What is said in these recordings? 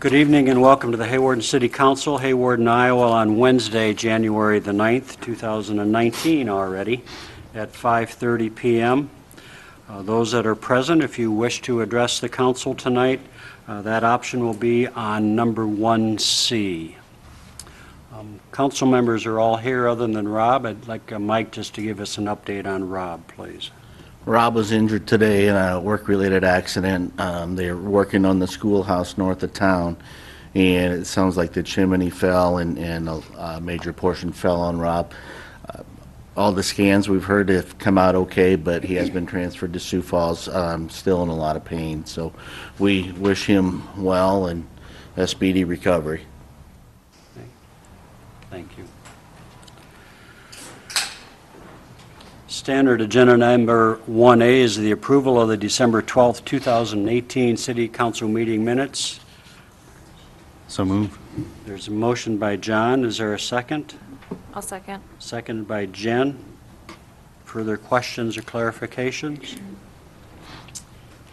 Good evening and welcome to the Hawarden City Council, Hawarden, Iowa, on Wednesday, January the 9th, 2019 already at 5:30 p.m. Those that are present, if you wish to address the council tonight, that option will be on number 1C. Council members are all here other than Rob. I'd like Mike just to give us an update on Rob, please. Rob was injured today in a work-related accident. They're working on the schoolhouse north of town, and it sounds like the chimney fell and a major portion fell on Rob. All the scans we've heard have come out okay, but he has been transferred to Sioux Falls, still in a lot of pain. So we wish him well and a speedy recovery. Thank you. Standard agenda number 1A is the approval of the December 12th, 2018 City Council meeting minutes. So move. There's a motion by John. Is there a second? I'll second. Seconded by Jen. Further questions or clarifications?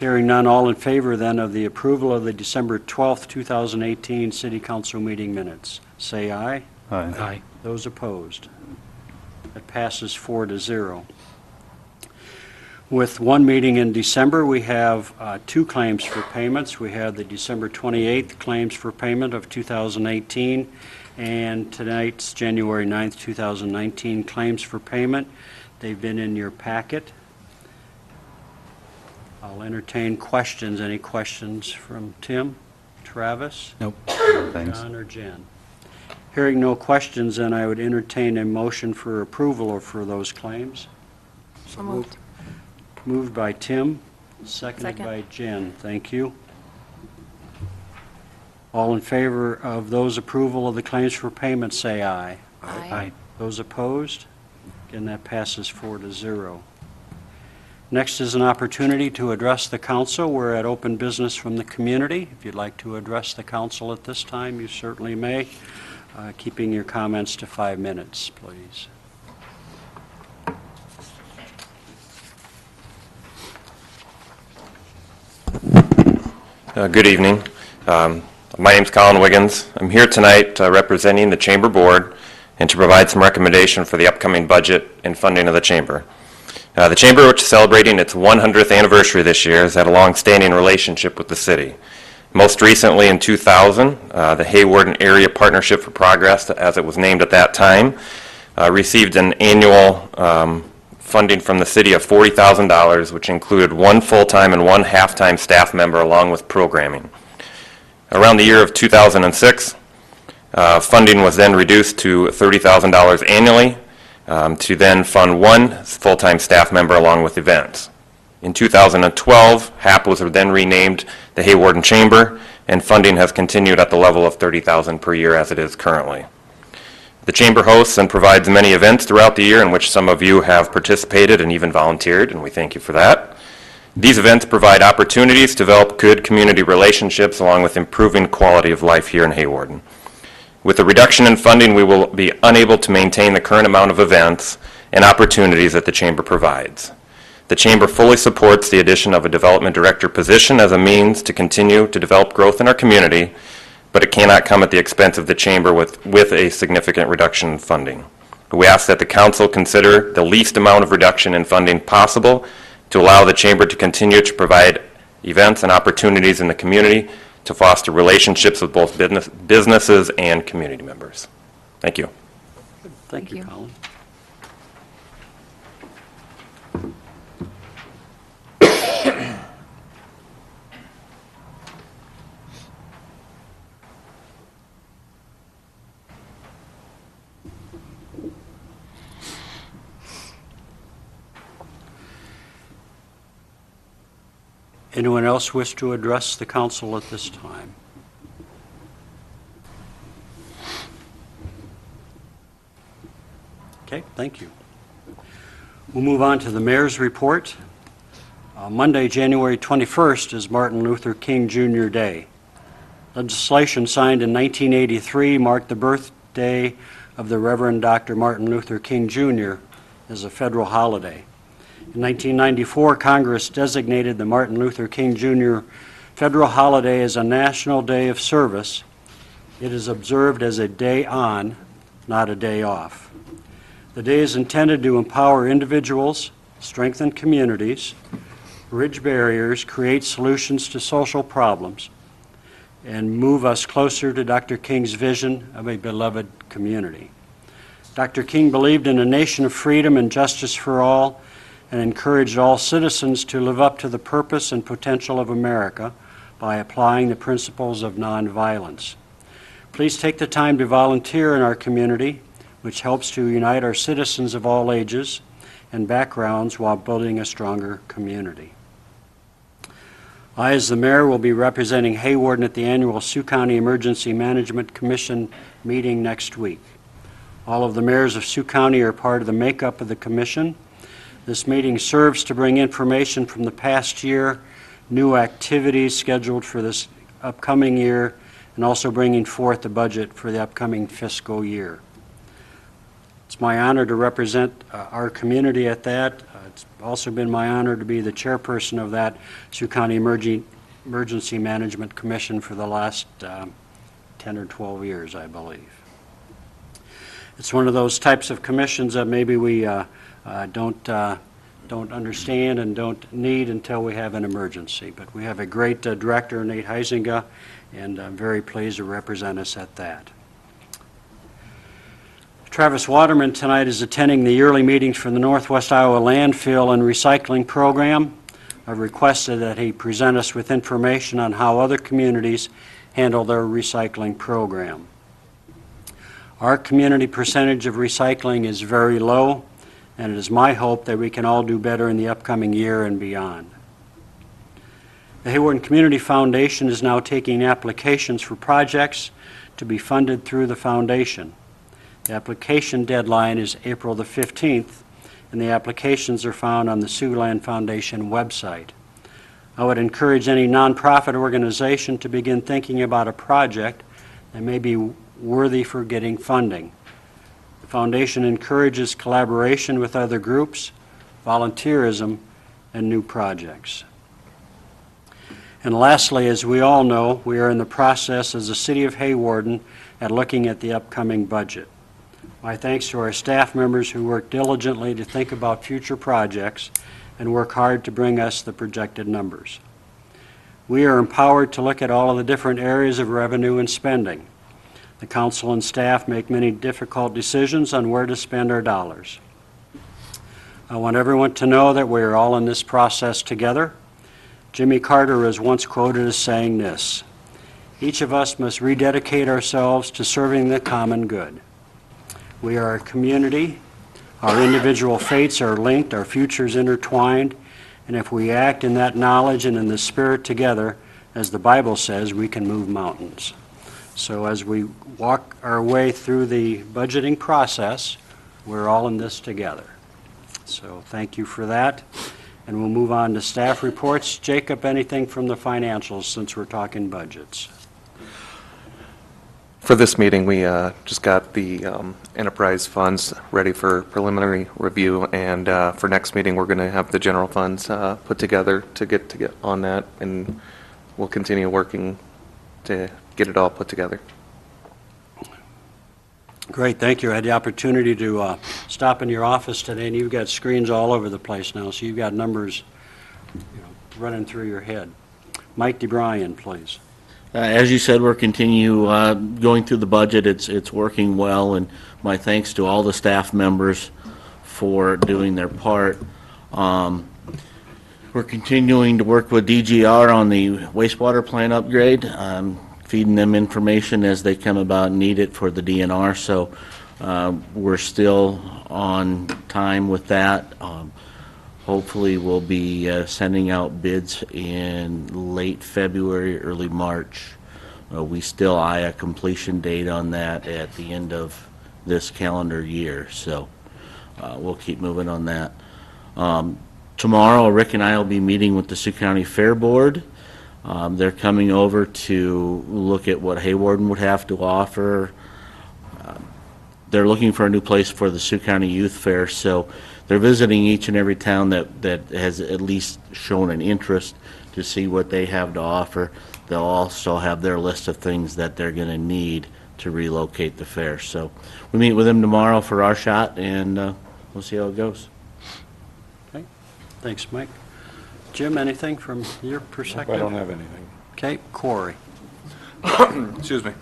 Hearing none, all in favor then of the approval of the December 12th, 2018 City Council meeting minutes, say aye. Aye. Those opposed? That passes 4-0. With one meeting in December, we have two claims for payments. We have the December 28th claims for payment of 2018 and tonight's January 9th, 2019 claims for payment. They've been in your packet. I'll entertain questions. Any questions from Tim, Travis, Nope. Thanks. John, or Jen? Hearing no questions, then I would entertain a motion for approval or for those claims. So moved. Moved by Tim, seconded Second. by Jen. Thank you. All in favor of those approval of the claims for payment, say aye. Aye. Those opposed? Again, that passes 4-0. Next is an opportunity to address the council. We're at open business from the community. If you'd like to address the council at this time, you certainly may. Keeping your comments to 5 minutes, please. Good evening. My name's Colin Wiggins. I'm here tonight representing the Chamber Board and to provide some recommendation for the upcoming budget and funding of the Chamber. The Chamber, which is celebrating its 100th anniversary this year, has had a long-standing relationship with the city. Most recently in 2000, the Hawarden Area Partnership for Progress, as it was named at that time, received an annual funding from the city of $40,000, which included one full-time and one half-time staff member along with programming. Around the year of 2006, funding was then reduced to $30,000 annually to then fund one full-time staff member along with events. In 2012, HAP was then renamed the Hawarden Chamber, and funding has continued at the level of $30,000 per year as it is currently. The Chamber hosts and provides many events throughout the year in which some of you have participated and even volunteered, and we thank you for that. These events provide opportunities to develop good community relationships along with improving quality of life here in Hawarden. With the reduction in funding, we will be unable to maintain the current amount of events and opportunities that the Chamber provides. The Chamber fully supports the addition of a development director position as a means to continue to develop growth in our community, but it cannot come at the expense of the Chamber with a significant reduction in funding. We ask that the Council consider the least amount of reduction in funding possible to allow the Chamber to continue to provide events and opportunities in the community to foster relationships with both businesses and community members. Thank you. Thank you, Colin. Anyone else wish to address the council at this time? Okay, thank you. We'll move on to the mayor's report. Monday, January 21st is Martin Luther King Jr. Day. Legislation signed in 1983 marked the birthday of the Reverend Dr. Martin Luther King Jr. as a federal holiday. In 1994, Congress designated the Martin Luther King Jr. federal holiday is a national day of service, it is observed as a day on, not a day off. The day is intended to empower individuals, strengthen communities, bridge barriers, create solutions to social problems, and move us closer to Dr. King's vision of a beloved community. Dr. King believed in a nation of freedom and justice for all and encouraged all citizens to live up to the purpose and potential of America by applying the principles of nonviolence. Please take the time to volunteer in our community, which helps to unite our citizens of all ages and backgrounds while building a stronger community. I, as the mayor, will be representing Hawarden at the annual Sioux County Emergency Management Commission meeting next week. All of the mayors of Sioux County are part of the makeup of the commission. This meeting serves to bring information from the past year, new activities scheduled for this upcoming year, and also bringing forth the budget for the upcoming fiscal year. It's my honor to represent our community at that. It's also been my honor to be the chairperson of that Sioux County Emergency Management Commission for the last 10 or 12 years, I believe. It's one of those types of commissions that maybe we don't understand and don't need until we have an emergency. But we have a great director, Nate Heisinga, and I'm very pleased to represent us at that. Travis Waterman tonight is attending the yearly meetings for the Northwest Iowa Landfill and Recycling Program. I've requested that he present us with information on how other communities handle their recycling program. Our community percentage of recycling is very low, and it is my hope that we can all do better in the upcoming year and beyond. The Hawarden Community Foundation is now taking applications for projects to be funded through the foundation. The application deadline is April the 15th, and the applications are found on the Siouxland Foundation website. I would encourage any nonprofit organization to begin thinking about a project that may be worthy for getting funding. The foundation encourages collaboration with other groups, volunteerism, and new projects. And lastly, as we all know, we are in the process as the City of Hawarden at looking at the upcoming budget. My thanks to our staff members who work diligently to think about future projects and work hard to bring us the projected numbers. We are empowered to look at all of the different areas of revenue and spending. The council and staff make many difficult decisions on where to spend our dollars. I want everyone to know that we are all in this process together. Jimmy Carter was once quoted as saying this: "Each of us must rededicate ourselves to serving the common good." We are a community. Our individual fates are linked, our futures intertwined, and if we act in that knowledge and in the spirit together, as the Bible says, we can move mountains. So as we walk our way through the budgeting process, we're all in this together. So thank you for that. And we'll move on to staff reports. Jacob, anything from the financials since we're talking budgets? For this meeting, we just got the enterprise funds ready for preliminary review, and for next meeting, we're going to have the general funds put together to get on that, and we'll continue working to get it all put together. Great, thank you. I had the opportunity to stop in your office today, and you've got screens all over the place now, so you've got numbers running through your head. Mike DeBryan, please. As you said, we're continue going through the budget. It's working well, and my thanks to all the staff members for doing their part. We're continuing to work with DGR on the wastewater plant upgrade, feeding them information as they come about and need it for the DNR. So we're still on time with that. Hopefully we'll be sending out bids in late February, early March. We still eye a completion date on that at the end of this calendar year, so we'll keep moving on that. Tomorrow, Rick and I will be meeting with the Sioux County Fair Board. They're coming over to look at what Hawarden would have to offer. They're looking for a new place for the Sioux County Youth Fair, so they're visiting each and every town that has at least shown an interest to see what they have to offer. They'll also have their list of things that they're going to need to relocate the fair. So we meet with them tomorrow for our shot, and we'll see how it goes. Okay, thanks, Mike. Jim, anything from your perspective? I don't have anything. Okay, Corey. Excuse me.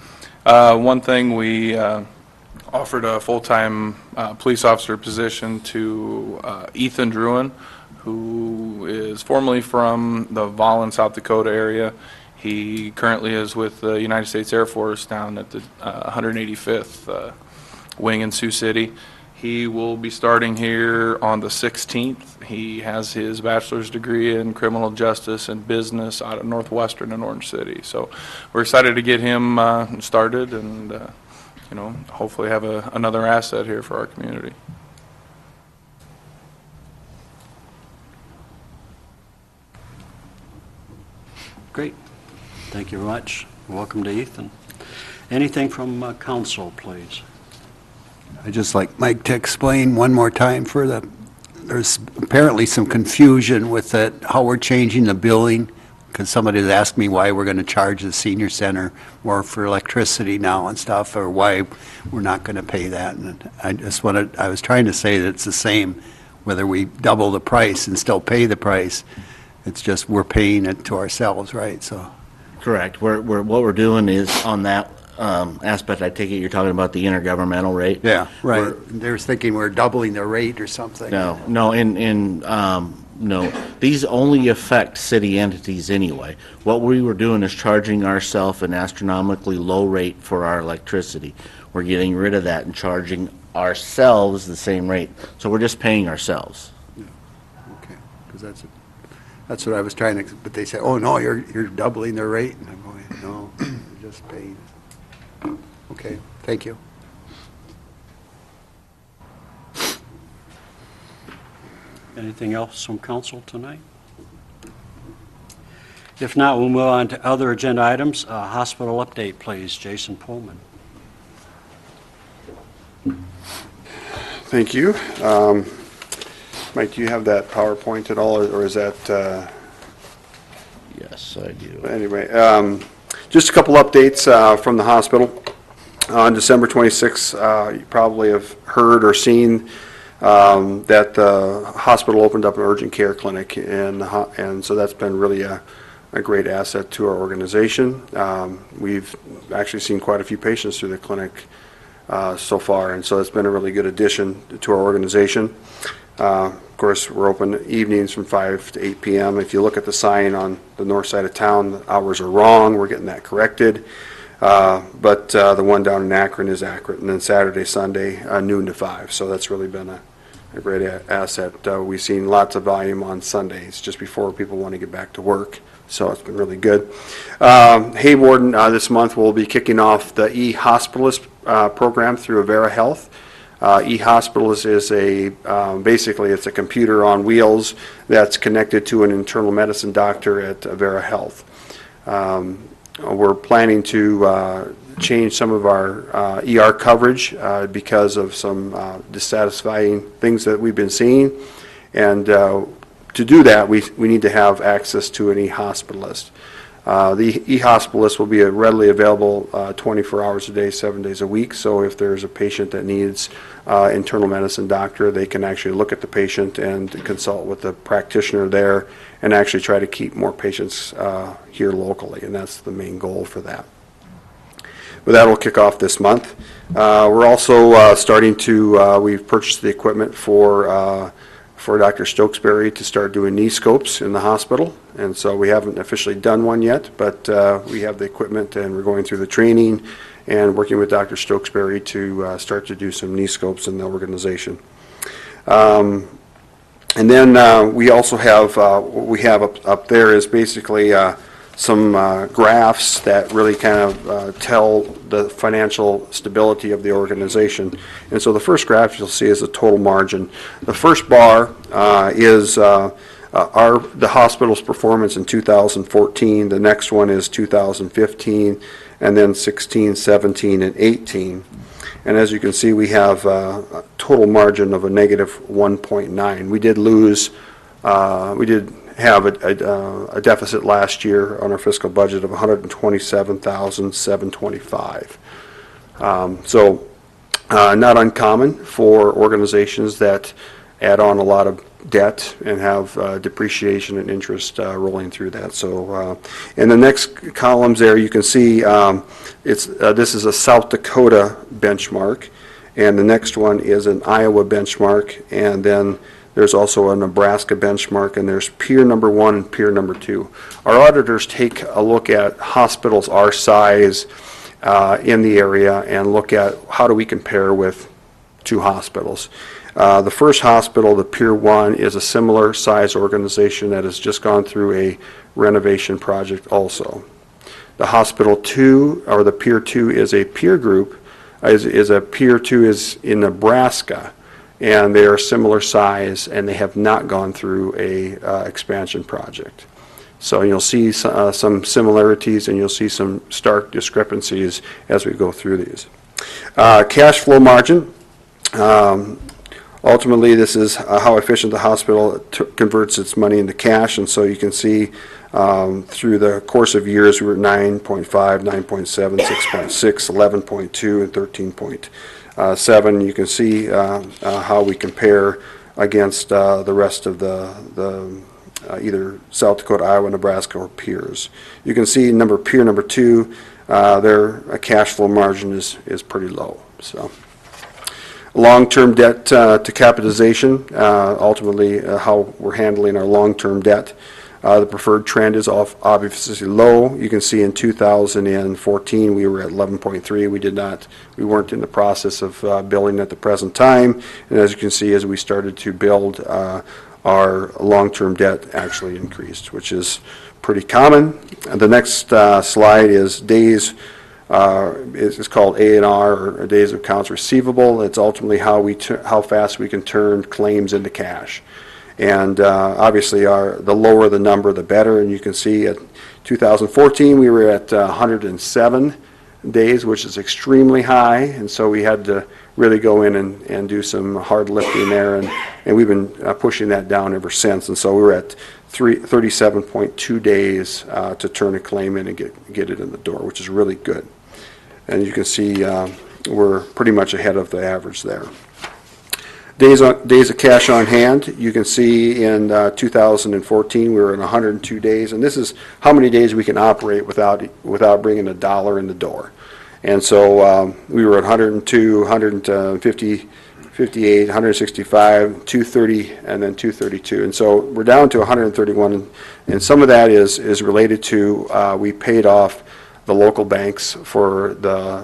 One thing, we offered a full-time police officer position to Ethan Druin, who is formerly from the Vollen, South Dakota area. He currently is with the United States Air Force down at the 185th Wing in Sioux City. He will be starting here on the 16th. He has his bachelor's degree in criminal justice and business out of Northwestern in Orange City. So we're excited to get him started and, you know, hopefully have another asset here for our community. Great. Thank you very much. Welcome to Ethan. Anything from council, please? I'd just like Mike to explain one more time there's apparently some confusion with that, how we're changing the billing, because somebody's asked me why we're going to charge the senior center more for electricity now and stuff, or why we're not going to pay that. And I was trying to say that it's the same, whether we double the price and still pay the price. It's just we're paying it to ourselves, right? So. Correct. What we're doing is on that aspect, I take it you're talking about the intergovernmental rate? Yeah, right. They were thinking we're doubling the rate or something. No, these only affect city entities anyway. What we were doing is charging ourselves an astronomically low rate for our electricity. We're getting rid of that and charging ourselves the same rate. So we're just paying ourselves. Okay, because that's what I was trying to, but they said, oh, no, you're doubling the rate. And I'm going, no, you're just paying. Okay, thank you. Anything else from council tonight? If not, we'll move on to other agenda items. Hospital update, please. Jason Pullman. Thank you. Mike, do you have that PowerPoint at all, or is that... Yes, I do. Anyway, just a couple updates from the hospital. On December 26th, you probably have heard or seen that the hospital opened up an urgent care clinic, and so that's been really a great asset to our organization. We've actually seen quite a few patients through the clinic so far, and so it's been a really good addition to our organization. Of course, we're open evenings from 5 to 8 p.m. If you look at the sign on the north side of town, the hours are wrong. We're getting that corrected. But the one down in Akron is accurate. And then Saturday, Sunday, noon to 5. So that's really been a great asset. We've seen lots of volume on Sundays just before people want to get back to work. So it's been really good. Hawarden this month will be kicking off the e-hospitalist program through Avera Health. E-hospitalist is basically it's a computer on wheels that's connected to an internal medicine doctor at Avera Health. We're planning to change some of our ER coverage because of some dissatisfying things that we've been seeing. And to do that, we need to have access to an e-hospitalist. The e-hospitalist will be readily available 24 hours a day, 7 days a week. So if there's a patient that needs internal medicine doctor, they can actually look at the patient and consult with the practitioner there and actually try to keep more patients here locally. And that's the main goal for that. But that will kick off this month. We're also starting to, we've purchased the equipment for Dr. Stokesbury to start doing knee scopes in the hospital. And so we haven't officially done one yet, but we have the equipment and we're going through the training and working with Dr. Stokesbury to start to do some knee scopes in the organization. And then we also have, what we have up there is basically some graphs that really kind of tell the financial stability of the organization. And so the first graph you'll see is the total margin. The first bar is the hospital's performance in 2014. The next one is 2015, and then 16, 17, and 18. And as you can see, we have a total margin of a negative 1.9. We did lose, we did have a deficit last year on our fiscal budget of $127,725. So not uncommon for organizations that add on a lot of debt and have depreciation and interest rolling through that. So in the next columns there, you can see this is a South Dakota benchmark, and the next one is an Iowa benchmark, and then there's also a Nebraska benchmark, and there's peer number 1 and peer number 2. Our auditors take a look at hospitals our size in the area and look at how do we compare with 2 hospitals. The first hospital, the Pier 1, is a similar size organization that has just gone through a renovation project also. The Hospital 2, or the Pier 2, is a peer group, Pier 2 is in Nebraska, and they are similar size, and they have not gone through a expansion project. So you'll see some similarities, and you'll see some stark discrepancies as we go through these. Cash flow margin. Ultimately, this is how efficient the hospital converts its money into cash, and so you can see through the course of years we were at 9.5, 9.7, 6.6, 11.2, and 13.7. You can see how we compare against the rest of the either South Dakota, Iowa, Nebraska, or peers. You can see peer number 2, their cash flow margin is pretty low. So. Long-term debt to capitalization, ultimately how we're handling our long-term debt. The preferred trend is obviously low. You can see in 2014 we were at 11.3. We weren't in the process of building at the present time, and as you can see, as we started to build, our long-term debt actually increased, which is pretty common. And the next slide is days. It's called A&R, or days of accounts receivable. It's ultimately how fast we can turn claims into cash. And obviously, the lower the number, the better. And you can see at 2014, we were at 107 days, which is extremely high. And so we had to really go in and do some hard lifting there. And we've been pushing that down ever since. And so we were at 37.2 days to turn a claim in and get it in the door, which is really good. And you can see we're pretty much ahead of the average there. Days of cash on hand, you can see in 2014 we were at 102 days, and this is how many days we can operate without bringing a dollar in the door. And so we were at 102, 150, 58, 165, 230, and then 232. And so we're down to 131, and some of that is related to we paid off the local banks for the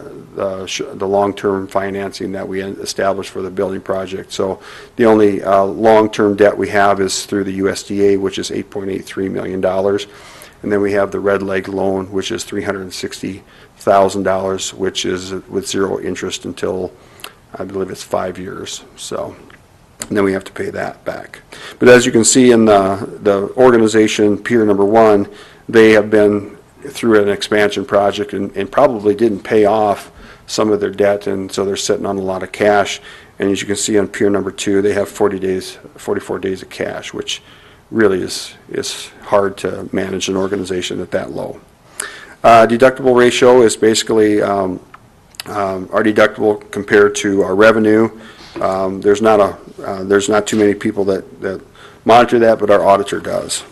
long-term financing that we established for the building project. So the only long-term debt we have is through the USDA, which is $8.83 million. And then we have the Red Leg loan, which is $360,000, which is with zero interest until, I believe it's 5 years. So, and then we have to pay that back. But as you can see in the organization, peer number 1, they have been through an expansion project and probably didn't pay off some of their debt, and so they're sitting on a lot of cash. And as you can see on peer number 2, they have 44 days of cash, which really is hard to manage an organization at that low. Deductible ratio is basically our deductible compared to our revenue. There's not too many people that monitor that, but our auditor does.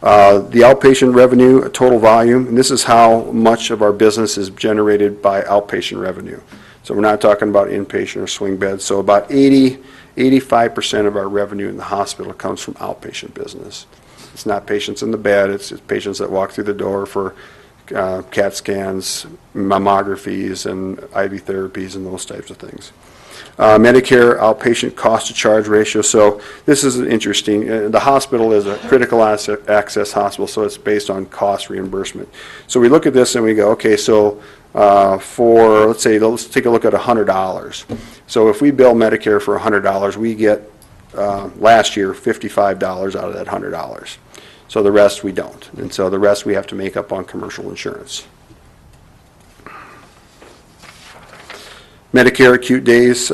The outpatient revenue, total volume, and this is how much of our business is generated by outpatient revenue. So we're not talking about inpatient or swing beds. So about 85% of our revenue in the hospital comes from outpatient business. It's not patients in the bed, it's patients that walk through the door for CAT scans, mammographies, and IV therapies, and those types of things. Medicare outpatient cost to charge ratio. So this is interesting. The hospital is a critical access hospital, so it's based on cost reimbursement. So we look at this and we go, okay, so let's take a look at $100. So if we bill Medicare for $100, we get last year $55 out of that $100. So the rest we don't, and so the rest we have to make up on commercial insurance. Medicare acute days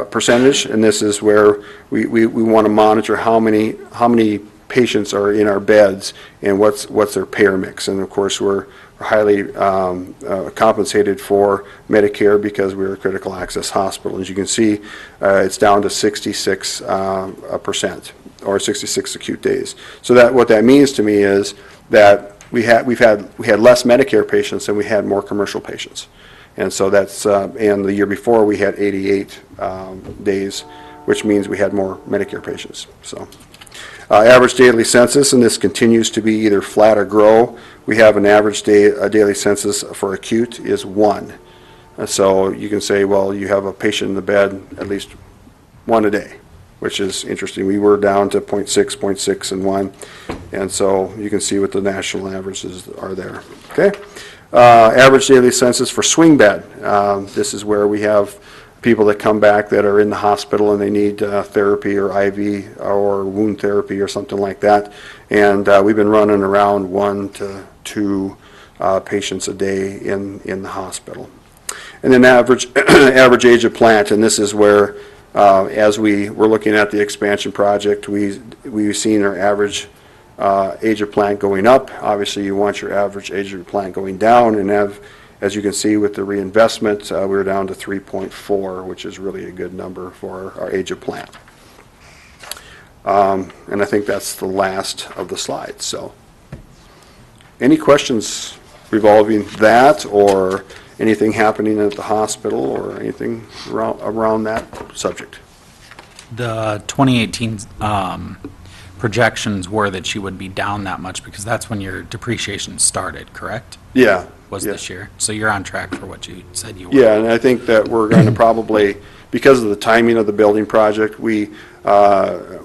percentage, and this is where we want to monitor how many patients are in our beds and what's their payer mix. And of course, we're highly compensated for Medicare because we're a critical access hospital. As you can see, it's down to 66% or 66 acute days. So that what that means to me is that we had less Medicare patients than we had more commercial patients. And so that's, and the year before we had 88 days, which means we had more Medicare patients. So average daily census, and this continues to be either flat or grow. We have an average daily census for acute is 1. So you can say, well, you have a patient in the bed at least 1 a day, which is interesting. We were down to 0.6, and 1. And so you can see what the national averages are there. Okay. Average daily census for swing bed. This is where we have people that come back that are in the hospital and they need therapy or IV or wound therapy or something like that. And we've been running around 1 to 2 patients a day in the hospital. And then average age of plant, and this is where as we were looking at the expansion project, we've seen our average age of plant going up. Obviously, you want your average age of plant going down, and as you can see with the reinvestment, we're down to 3.4, which is really a good number for our age of plant. And I think that's the last of the slides. So, any questions revolving that, or anything happening at the hospital, or anything around that subject? The 2018 projections were that she would be down that much because that's when your depreciation started, correct? Yeah. Was yeah. this year. So you're on track for what you said you were. Yeah, and I think that we're going to probably, because of the timing of the building project, we kind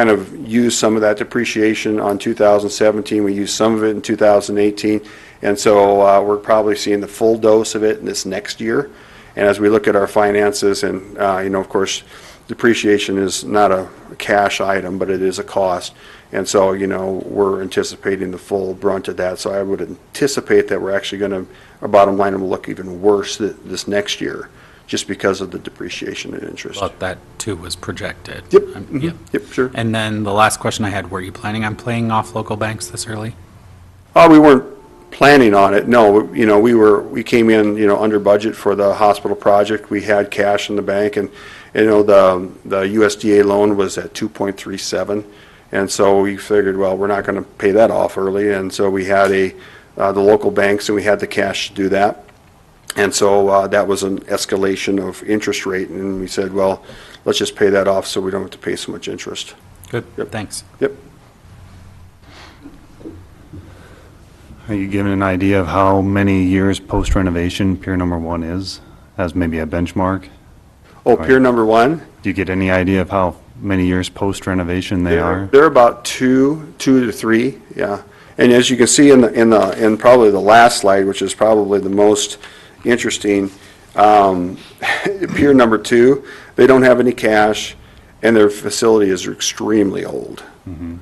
of used some of that depreciation on 2017. We used some of it in 2018. And so we're probably seeing the full dose of it in this next year. And as we look at our finances, and of course, depreciation is not a cash item, but it is a cost. And so, we're anticipating the full brunt of that. So I would anticipate that we're actually going to, our bottom line will look even worse this next year, just because of the depreciation and interest. But that too was projected. Yep. Yep. Yep, sure. And then the last question I had, were you planning on paying off local banks this early? We weren't planning on it. No, we came in, under budget for the hospital project. We had cash in the bank, and the USDA loan was at 2.37, and so we figured, well, we're not going to pay that off early, and so we had the local banks, and we had the cash to do that, and so that was an escalation of interest rate, and we said, well, let's just pay that off so we don't have to pay so much interest. Good. Yep. Thanks. Yep. Are you given an idea of how many years post-renovation Pier Number 1 is, as maybe a benchmark? Oh, Pier Number 1? Do you get any idea of how many years post-renovation they are? They're about two to 3, yeah. And as you can see in probably the last slide, which is probably the most interesting, Pier Number 2, they don't have any cash, and their facility is extremely old. Mm-hmm.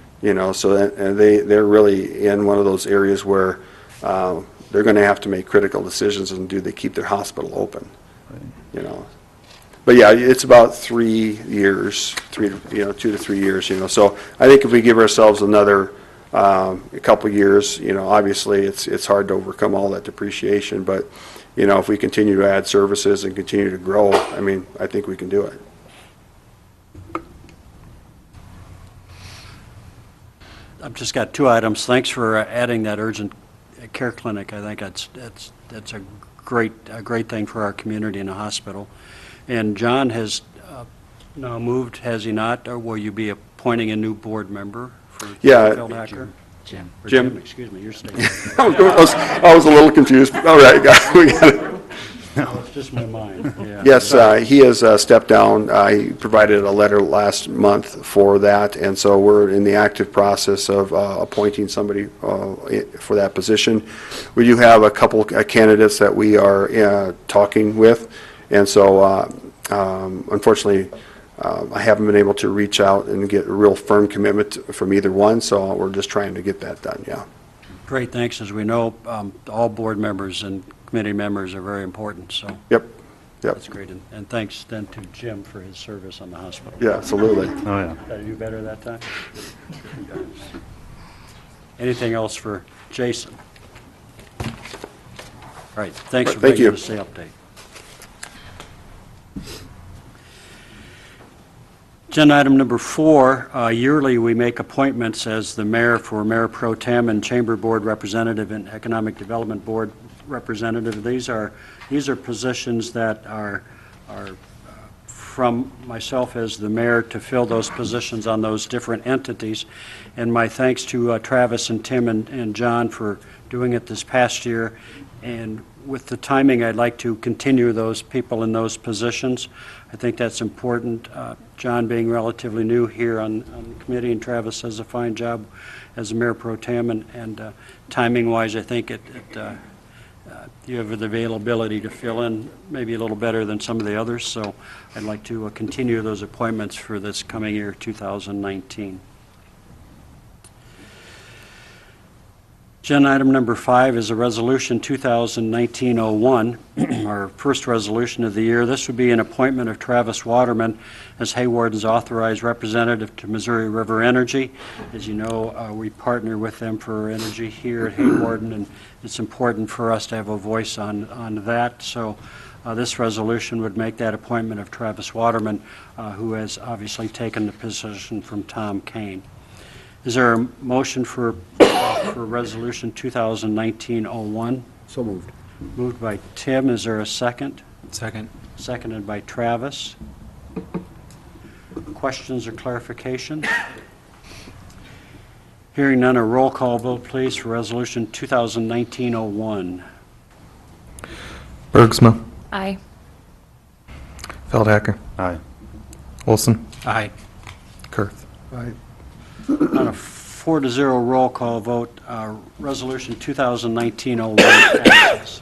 So they're really in one of those areas where they're going to have to make critical decisions, and do they keep their hospital open? Right. But yeah, it's about 3 years, 2 to 3 years. So I think if we give ourselves another a couple years, obviously it's hard to overcome all that depreciation. But if we continue to add services and continue to grow, I think we can do it. I've just got 2 items. Thanks for adding that urgent care clinic. I think that's a great thing for our community and the hospital. And John has now moved, has he not? Or will you be appointing a new board member for Phil Hacker? Jim, excuse me, you're staying. I was a little confused. All right, we got it. No, it's just my mind. Yeah. Yes, he has stepped down. He provided a letter last month for that, and so we're in the active process of appointing somebody for that position. We do have a couple candidates that we are talking with, and so unfortunately, I haven't been able to reach out and get a real firm commitment from either one, so we're just trying to get that done, yeah. Great, thanks. As we know, all board members and committee members are very important, so. Yep. Yep. That's great, and thanks then to Jim for his service on the hospital. Yeah, absolutely. Oh, yeah. Did I do better that time? Anything else for Jason? All right, thanks for Thank bringing you. us the update. Agenda item number 4, yearly we make appointments as the mayor for Mayor Pro Tem and Chamber Board Representative and Economic Development Board Representative. These are positions that are from myself as the mayor to fill those positions on those different entities. And my thanks to Travis and Tim and John for doing it this past year. And with the timing, I'd like to continue those people in those positions. I think that's important. John being relatively new here on the committee, and Travis does a fine job as a mayor pro tem, and timing-wise, I think you have the availability to fill in maybe a little better than some of the others, so I'd like to continue those appointments for this coming year, 2019. Agenda item number 5 is a resolution 2019-01, our first resolution of the year. This would be an appointment of Travis Waterman as Hawarden's authorized representative to Missouri River Energy. As you know, we partner with them for energy here at Hawarden, and it's important for us to have a voice on that. So this resolution would make that appointment of Travis Waterman, who has obviously taken the position from Tom Kane. Is there a motion for Resolution 2019-01? So moved. Moved by Tim. Is there a second? Second. Seconded by Travis. Questions or clarification? Hearing none, a roll call vote, please, for Resolution 2019-01. Bergsma. Aye. Feldhacker. Aye. Olson. Aye. Kurth. Aye. On a 4-0 roll call vote, Resolution 2019-01 passes.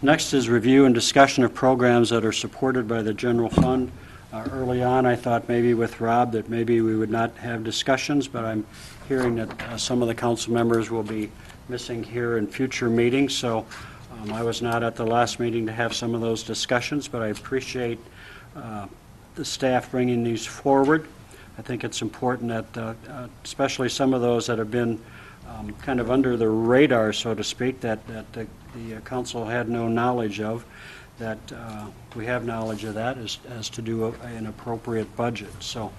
Next is review and discussion of programs that are supported by the general fund. Early on, I thought maybe with Rob that maybe we would not have discussions, but I'm hearing that some of the council members will be missing here in future meetings, so I was not at the last meeting to have some of those discussions, but I appreciate the staff bringing these forward. I think it's important that, especially some of those that have been kind of under the radar, so to speak, that the council had no knowledge of, that we have knowledge of that as to do an appropriate budget. So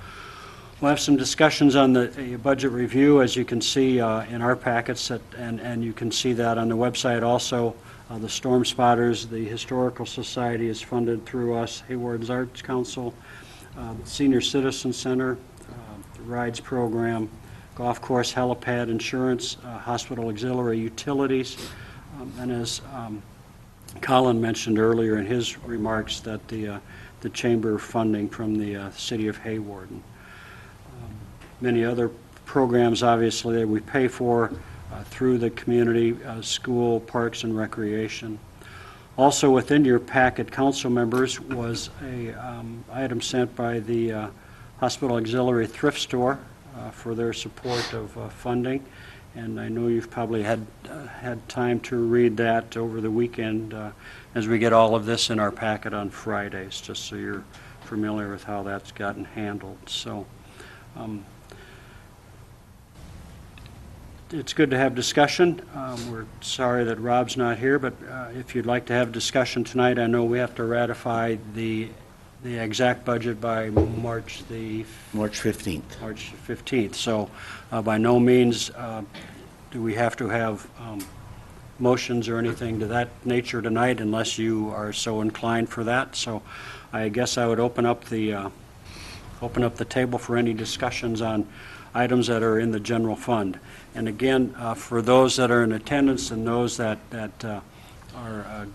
we'll have some discussions on the budget review, as you can see in our packets, and you can see that on the website also. The Storm Spotters, the Historical Society is funded through us, Hawarden's Arts Council, Senior Citizen Center, the Rides Program, Golf Course, Helipad Insurance, Hospital Auxiliary Utilities, and as Colin mentioned earlier in his remarks, that the chamber funding from the city of Hawarden. Many other programs, obviously, that we pay for through the community, school, parks, and recreation. Also within your packet, council members, was a item sent by the Hospital Auxiliary Thrift Store for their support of funding, and I know you've probably had time to read that over the weekend as we get all of this in our packet on Fridays, just so you're familiar with how that's gotten handled. So it's good to have discussion. We're sorry that Rob's not here, but if you'd like to have discussion tonight, I know we have to ratify the exact budget by March 15th. March 15th. So by no means do we have to have motions or anything to that nature tonight unless you are so inclined for that. So I guess I would open up the table for any discussions on items that are in the general fund. And again, for those that are in attendance and those that are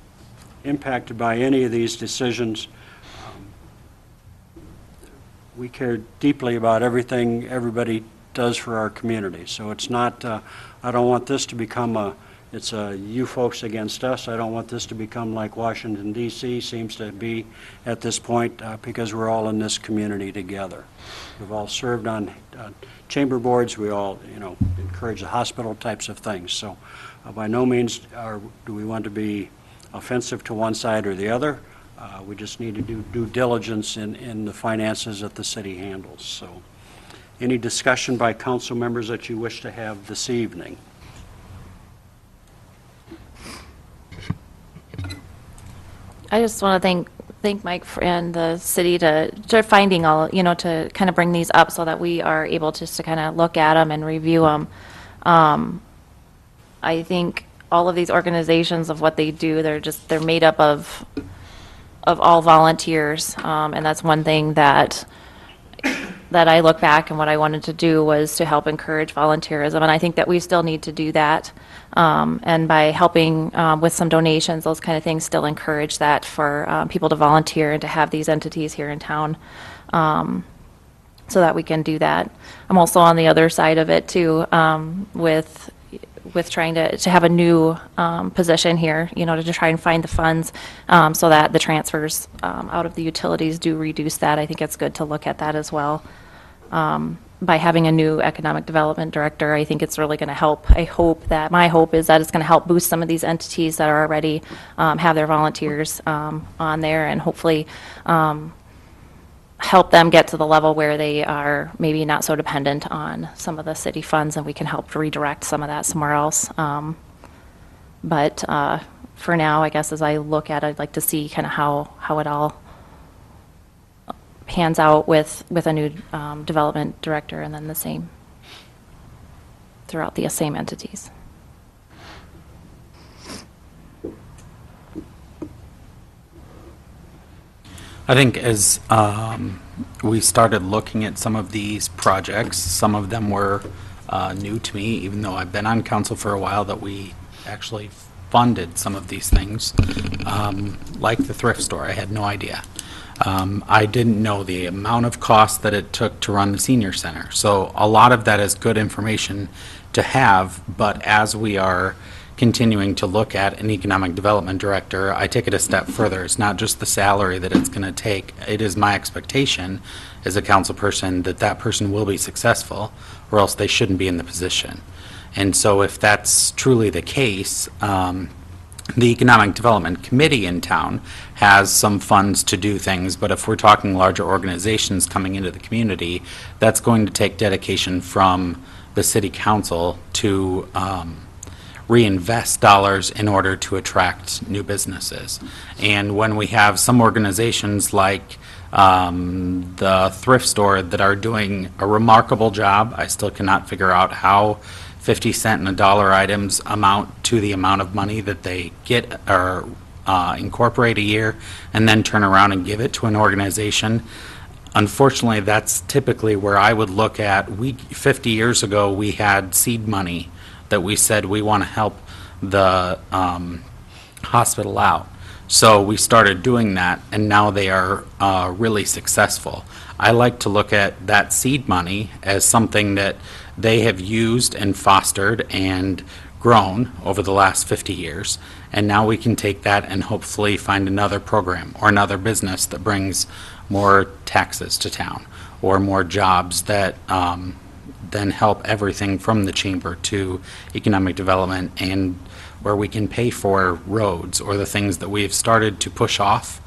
impacted by any of these decisions, we care deeply about everything everybody does for our community. So it's not, I don't want this to become it's you folks against us. I don't want this to become like Washington, D.C. seems to be at this point, because we're all in this community together. We've all served on chamber boards. We all, encourage the hospital types of things. So by no means do we want to be offensive to one side or the other. We just need to do due diligence in the finances that the city handles. So, any discussion by council members that you wish to have this evening? I just want to thank Mike and the city to finding all, to kind of bring these up so that we are able just to kind of look at them and review them. I think all of these organizations of what they do, they're made up of all volunteers. And that's one thing that I look back and what I wanted to do was to help encourage volunteerism. And I think that we still need to do that. And by helping with some donations, those kind of things still encourage that for people to volunteer and to have these entities here in town so that we can do that. I'm also on the other side of it too with trying to have a new position here, to try and find the funds so that the transfers out of the utilities do reduce that. I think it's good to look at that as well. By having a new economic development director, I think it's really going to help. My hope is that it's going to help boost some of these entities that are already have their volunteers on there, and hopefully help them get to the level where they are maybe not so dependent on some of the city funds, and we can help redirect some of that somewhere else. But for now, I guess as I look at it, I'd like to see kind of how it all pans out with a new development director, and then the same throughout the same entities. I think as we started looking at some of these projects, some of them were new to me, even though I've been on council for a while, that we actually funded some of these things. Like the thrift store, I had no idea. I didn't know the amount of cost that it took to run the senior center. So a lot of that is good information to have, but as we are continuing to look at an economic development director, I take it a step further. It's not just the salary that it's going to take. It is my expectation as a council person that that person will be successful, or else they shouldn't be in the position. And so if that's truly the case, the Economic Development Committee in town has some funds to do things, but if we're talking larger organizations coming into the community, that's going to take dedication from the city council to reinvest dollars in order to attract new businesses. And when we have some organizations like the thrift store that are doing a remarkable job, I still cannot figure out how 50-cent and $1 items amount to the amount of money that they get or incorporate a year and then turn around and give it to an organization. Unfortunately, that's typically where I would look at. 50 years ago, we had seed money that we said we want to help the hospital out. So we started doing that, and now they are really successful. I like to look at that seed money as something that they have used and fostered and grown over the last 50 years, and now we can take that and hopefully find another program or another business that brings more taxes to town or more jobs that then help everything from the chamber to economic development, and where we can pay for roads or the things that we've started to push off.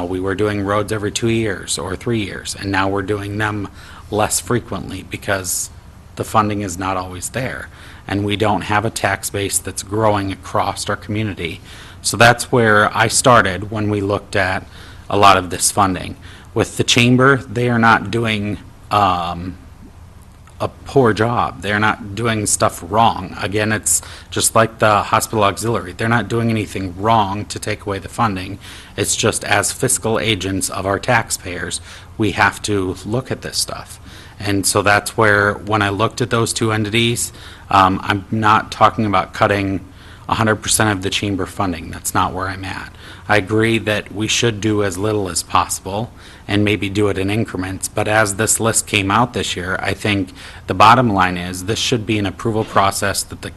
We were doing roads every 2 years or 3 years, and now we're doing them less frequently because the funding is not always there, and we don't have a tax base that's growing across our community. So that's where I started when we looked at a lot of this funding. With the chamber, they are not doing a poor job. They're not doing stuff wrong. Again, it's just like the hospital auxiliary. They're not doing anything wrong to take away the funding. It's just as fiscal agents of our taxpayers, we have to look at this stuff. And so that's where, when I looked at those two entities, I'm not talking about cutting 100% of the chamber funding. That's not where I'm at. I agree that we should do as little as possible and maybe do it in increments, but as this list came out this year, I think the bottom line is this should be an approval process that the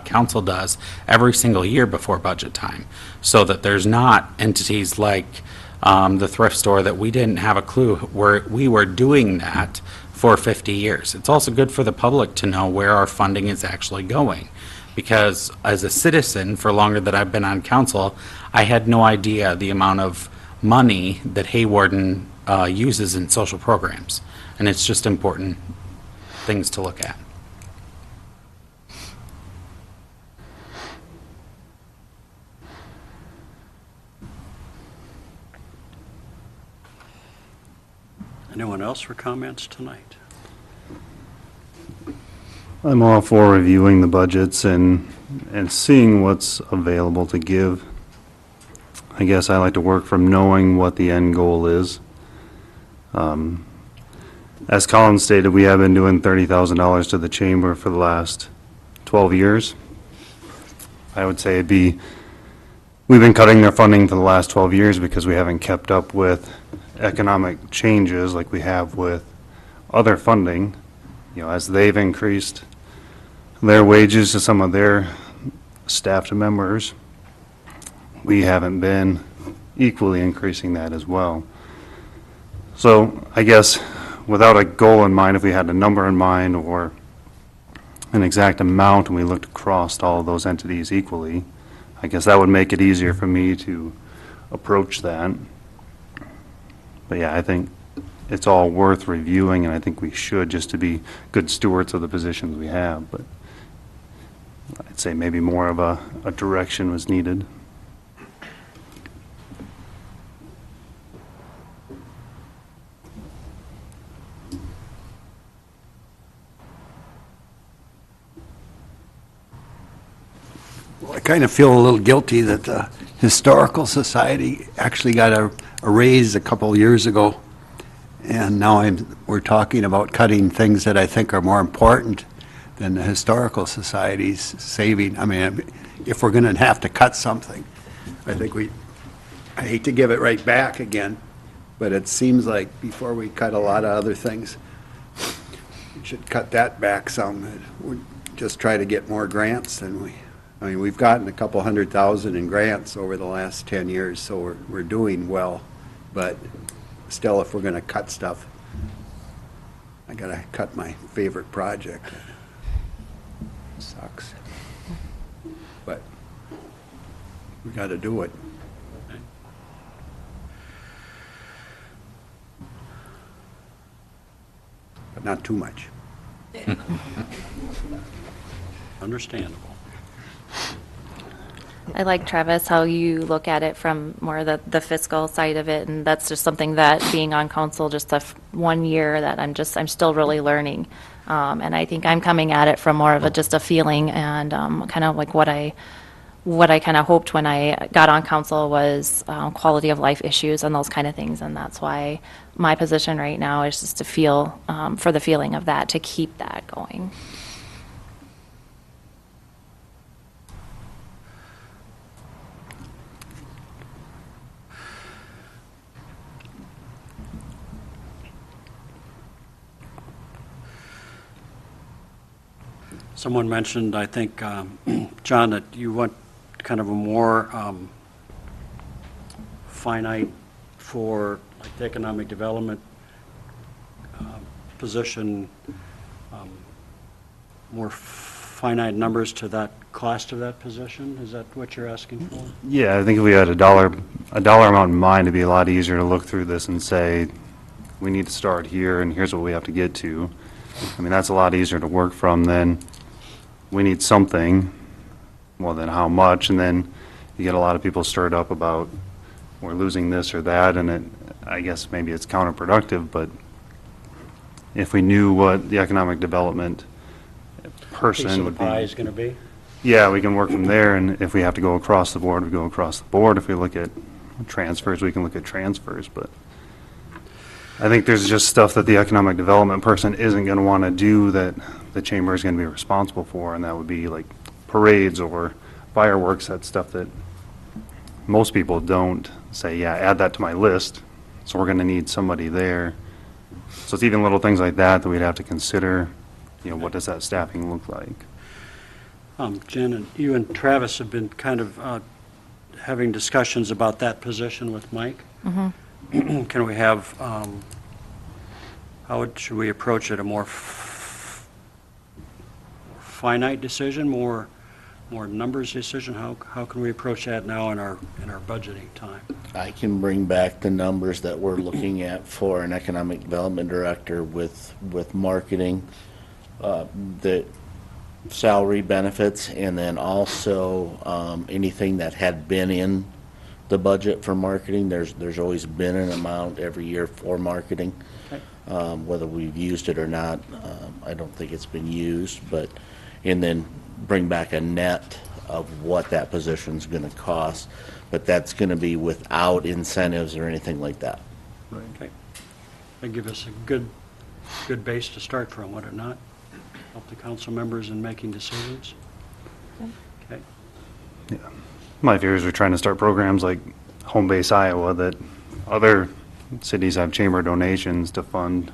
council does every single year before budget time, so that there's not entities like the thrift store that we didn't have a clue where we were doing that for 50 years. It's also good for the public to know where our funding is actually going. Because as a citizen, for longer that I've been on council, I had no idea the amount of money that Hawarden uses in social programs. And it's just important things to look at. Anyone else for comments tonight? I'm all for reviewing the budgets and seeing what's available to give. I guess I like to work from knowing what the end goal is. As Colin stated, we have been doing $30,000 to the chamber for the last 12 years. I would say we've been cutting their funding for the last 12 years because we haven't kept up with economic changes like we have with other funding. You know, as they've increased their wages to some of their staff members, we haven't been equally increasing that as well. So I guess without a goal in mind, if we had a number in mind or an exact amount and we looked across all of those entities equally, I guess that would make it easier for me to approach that. But yeah, I think it's all worth reviewing, and I think we should, just to be good stewards of the positions we have. But I'd say maybe more of a direction was needed. Well, I kind of feel a little guilty that the Historical Society actually got a raise a couple years ago, and now we're talking about cutting things that I think are more important than the Historical Society's saving. I mean, if we're going to have to cut something, I think I hate to give it right back again, but it seems like before we cut a lot of other things, we should cut that back some. We just try to get more grants than I mean, we've gotten a couple $100,000 in grants over the last 10 years, so we're doing well. But still, if we're going to cut stuff, I got to cut my favorite project. Sucks. But we got to do it. But not too much. Understandable. I like, Travis, how you look at it from more the fiscal side of it, and that's just something that, being on council just 1 year, that I'm still really learning. And I think I'm coming at it from more of just a feeling, and kind of like what I kind of hoped when I got on council was quality of life issues and those kind of things, and that's why my position right now is just to feel, for the feeling of that, to keep that going. Someone mentioned, I think, John, that you want kind of a more finite for like the economic development position, more finite numbers to that cost of that position? Is that what you're asking for? Yeah, I think if we had a dollar amount in mind, it'd be a lot easier to look through this and say, we need to start here, and here's what we have to get to. I mean, that's a lot easier to work from than we need something, well, then how much, and then you get a lot of people stirred up about we're losing this or that, and I guess maybe it's counterproductive, but if we knew what the economic development person Piece of the would pie be. is going to be? Yeah, we can work from there, and if we have to go across the board, we go across the board. If we look at transfers, we can look at transfers, but I think there's just stuff that the economic development person isn't going to want to do that the chamber is going to be responsible for, and that would be like parades or fireworks. That's stuff that most people don't say, yeah, add that to my list, so we're going to need somebody there. So it's even little things like that we'd have to consider, you know, what does that staffing look like? Jen, and you and Travis have been kind of having discussions about that position with Mike. Mm-hmm. Can we have should we approach it? A more finite decision, more numbers decision? How can we approach that now in our budgeting time? I can bring back the numbers that we're looking at for an economic development director with marketing, the salary benefits, and then also anything that had been in the budget for marketing. There's always been an amount every year for marketing. Okay. Whether we've used it or not, I don't think it's been used, and then bring back a net of what that position's going to cost, but that's going to be without incentives or anything like that. Okay. That'd give us a good base to start from, would it not? Help the council members in making decisions? Okay. My fear is we're trying to start programs like Home Base Iowa that other cities have chamber donations to fund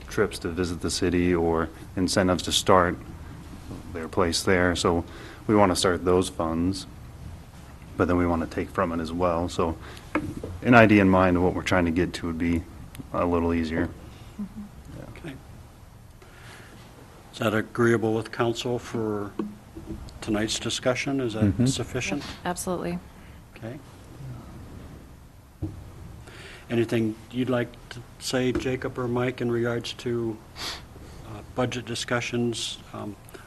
trips to visit the city or incentives to start their place there. So we want to start those funds, but then we want to take from it as well. So an idea in mind of what we're trying to get to would be a little easier. Okay. Is that agreeable with council for tonight's discussion? Is that sufficient? Absolutely. Okay. Anything you'd like to say, Jacob or Mike, in regards to budget discussions?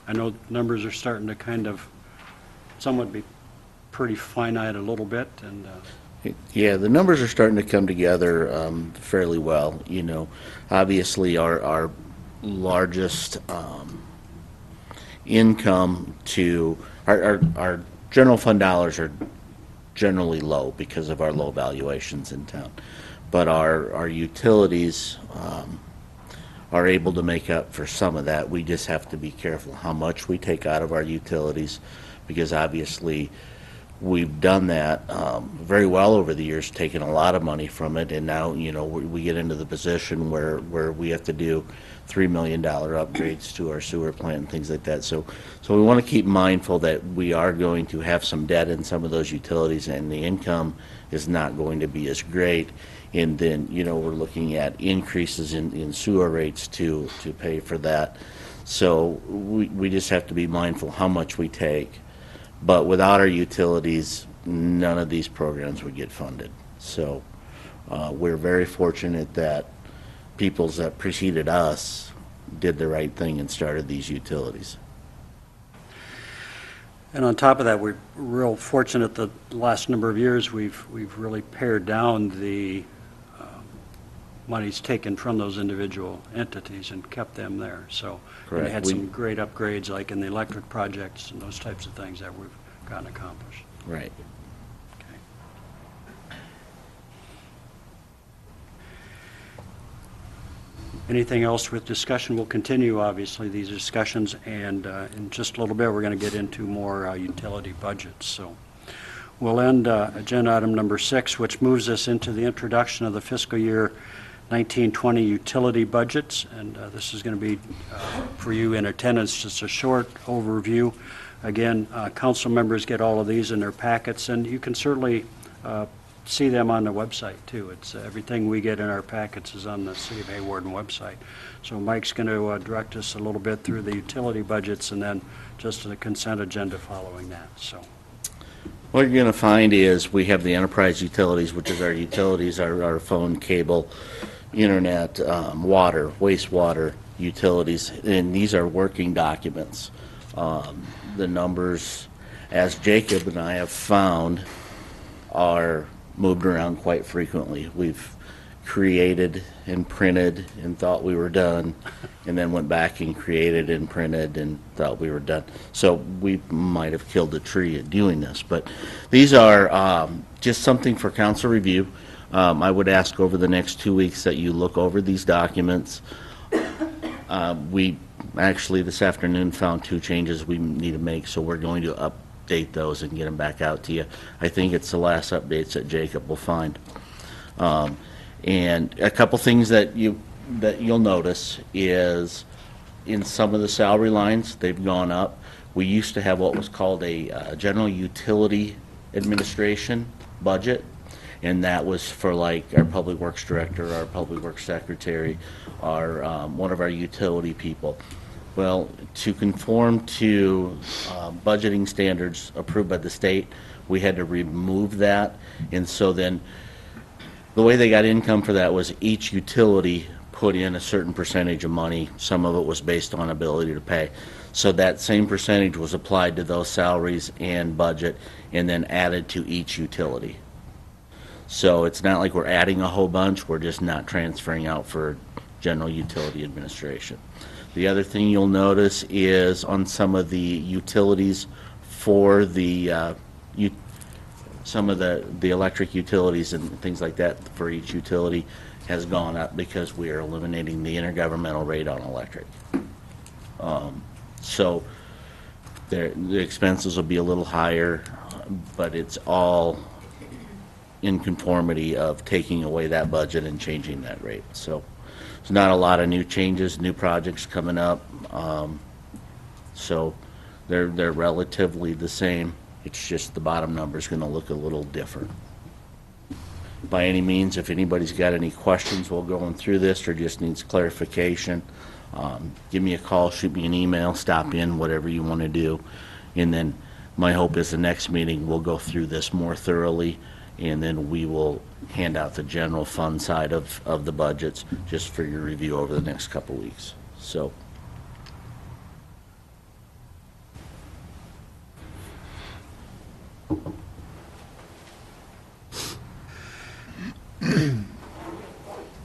I know numbers are starting to kind of somewhat be pretty finite a little bit, and Yeah, the numbers are starting to come together fairly well. Obviously our largest income to our general fund dollars are generally low because of our low valuations in town. But our utilities are able to make up for some of that. We just have to be careful how much we take out of our utilities, because obviously we've done that very well over the years, taken a lot of money from it, and now we get into the position where we have to do $3 million upgrades to our sewer plant and things like that. So we want to keep mindful that we are going to have some debt in some of those utilities, and the income is not going to be as great. And then, we're looking at increases in sewer rates to pay for that. So we just have to be mindful how much we take. But without our utilities, none of these programs would get funded. So we're very fortunate that peoples that preceded us did the right thing and started these utilities. And on top of that, we're real fortunate that the last number of years we've really pared down the monies taken from those individual entities and kept them there. So we Correct. had some great upgrades, like in the electric projects and those types of things that we've gotten accomplished. Right. Okay. Anything else with discussion? We'll continue, obviously, these discussions, and in just a little bit, we're going to get into more utility budgets. So we'll end agenda item number 6, which moves us into the introduction of the fiscal year 1920 utility budgets, and this is going to be for you in attendance, just a short overview. Again, council members get all of these in their packets, and you can certainly see them on the website too. It's everything we get in our packets is on the City of Hawarden website. So Mike's going to direct us a little bit through the utility budgets, and then just the consent agenda following that. So What you're going to find is we have the enterprise utilities, which is our utilities, our phone, cable, internet, water, wastewater utilities, and these are working documents. The numbers, as Jacob and I have found, are moved around quite frequently. We've created and printed and thought we were done, and then went back and created and printed and thought we were done. So we might have killed a tree at doing this, but these are just something for council review. I would ask over the next 2 weeks that you look over these documents. We actually this afternoon found 2 changes we need to make, so we're going to update those and get them back out to you. I think it's the last updates that Jacob will find. And a couple things that you'll notice is in some of the salary lines, they've gone up. We used to have what was called a general utility administration budget, and that was for like our public works director, our public works secretary, our, one of our utility people. Well, to conform to budgeting standards approved by the state, we had to remove that, and so then the way they got income for that was each utility put in a certain percentage of money. Some of it was based on ability to pay. So that same percentage was applied to those salaries and budget and then added to each utility. So it's not like we're adding a whole bunch, we're just not transferring out for general utility administration. The other thing you'll notice is on some of the utilities for the some of the electric utilities and things like that for each utility has gone up because we are eliminating the intergovernmental rate on electric. So the expenses will be a little higher, but it's all in conformity of taking away that budget and changing that rate. So there's not a lot of new changes, new projects coming up. So they're relatively the same. It's just the bottom number is going to look a little different. By any means, if anybody's got any questions while going through this or just needs clarification, give me a call, shoot me an email, stop in, whatever you want to do. And then my hope is the next meeting we'll go through this more thoroughly, and then we will hand out the general fund side of the budgets just for your review over the next couple weeks. So.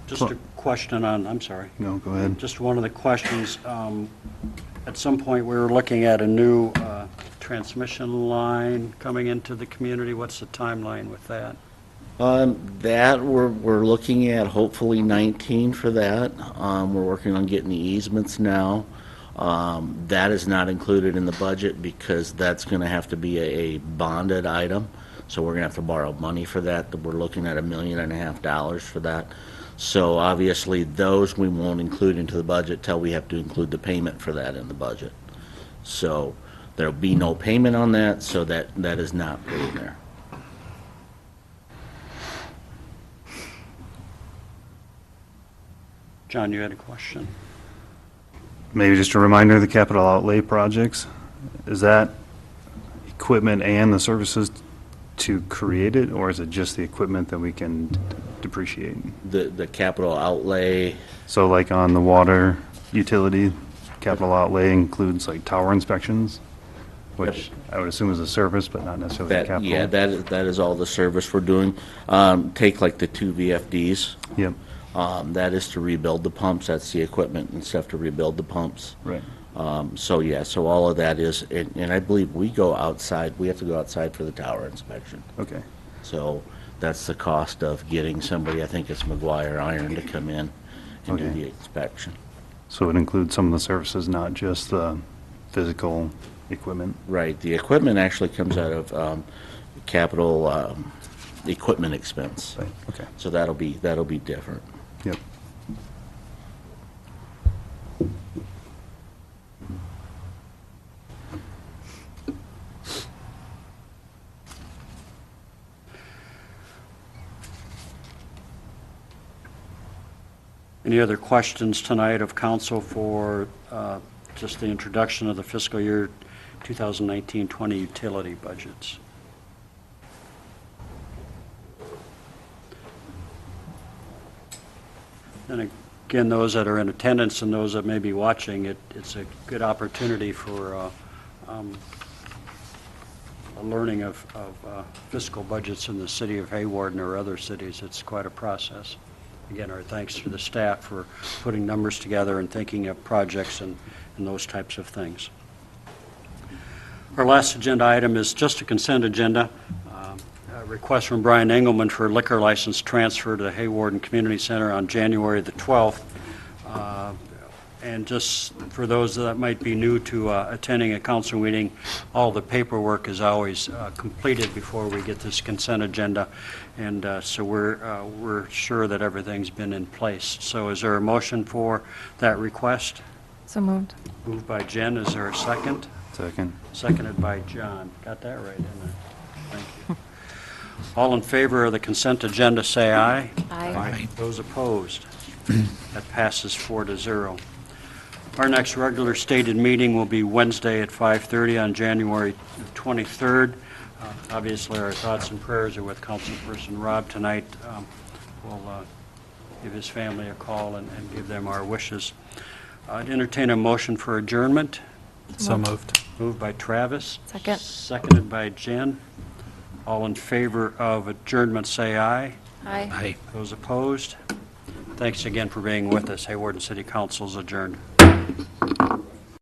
Just a question on, I'm sorry. No, go ahead. Just one of the questions. At some point, we were looking at a new transmission line coming into the community. What's the timeline with that? That we're looking at hopefully 19 for that. We're working on getting the easements now. That is not included in the budget because that's going to have to be a bonded item. So we're going to have to borrow money for that. We're looking at $1.5 million for that. So obviously those we won't include into the budget till we have to include the payment for that in the budget. So there'll be no payment on that, so that is not put in there. John, you had a question? Maybe just a reminder of the capital outlay projects. Is that equipment and the services to create it, or is it just the equipment that we can depreciate? The capital outlay, So like on the water utility, capital outlay includes like tower inspections, which I would assume is a service, but not necessarily a capital. yeah, that is all the service we're doing. Take like the 2 VFDs. Yep, That is to rebuild the pumps. That's the equipment and stuff to rebuild the pumps. right. So yeah, so all of that is, and I believe we go outside, we have to go outside for the tower inspection. Okay, So that's the cost of getting somebody, I think it's McGuire Iron, to come in and do Okay. the inspection. so it includes some of the services, not just the physical equipment? Right, the equipment actually comes out of capital equipment expense. Right, okay, So that'll be different. yep. Any other questions tonight of council for just the introduction of the fiscal year 2019-20 utility budgets? And again, those that are in attendance and those that may be watching, it's a good opportunity for a learning of fiscal budgets in the city of Hawarden or other cities. It's quite a process. Again, our thanks to the staff for putting numbers together and thinking of projects and those types of things. Our last agenda item is just a consent agenda. A request from Brian Engelman for liquor license transfer to the Hawarden Community Center on January the 12th. And just for those that might be new to attending a council meeting, all the paperwork is always completed before we get this consent agenda. And so we're sure that everything's been in place. So is there a motion for that request? So moved. Moved by Jen. Is there a second? Second. Seconded by John. Got that right, didn't I? Thank you. All in favor of the consent agenda, say aye. Aye. Those opposed? That passes 4-0. Our next regular stated meeting will be Wednesday at 5:30 on January 23rd. Obviously, our thoughts and prayers are with Councilperson Rob tonight. We'll give his family a call and give them our wishes. I'd entertain a motion for adjournment. So moved. Moved by Travis. Second. Seconded by Jen. All in favor of adjournment, say aye. Aye. Aye. Those opposed? Thanks again for being with us. Hawarden City Council is adjourned.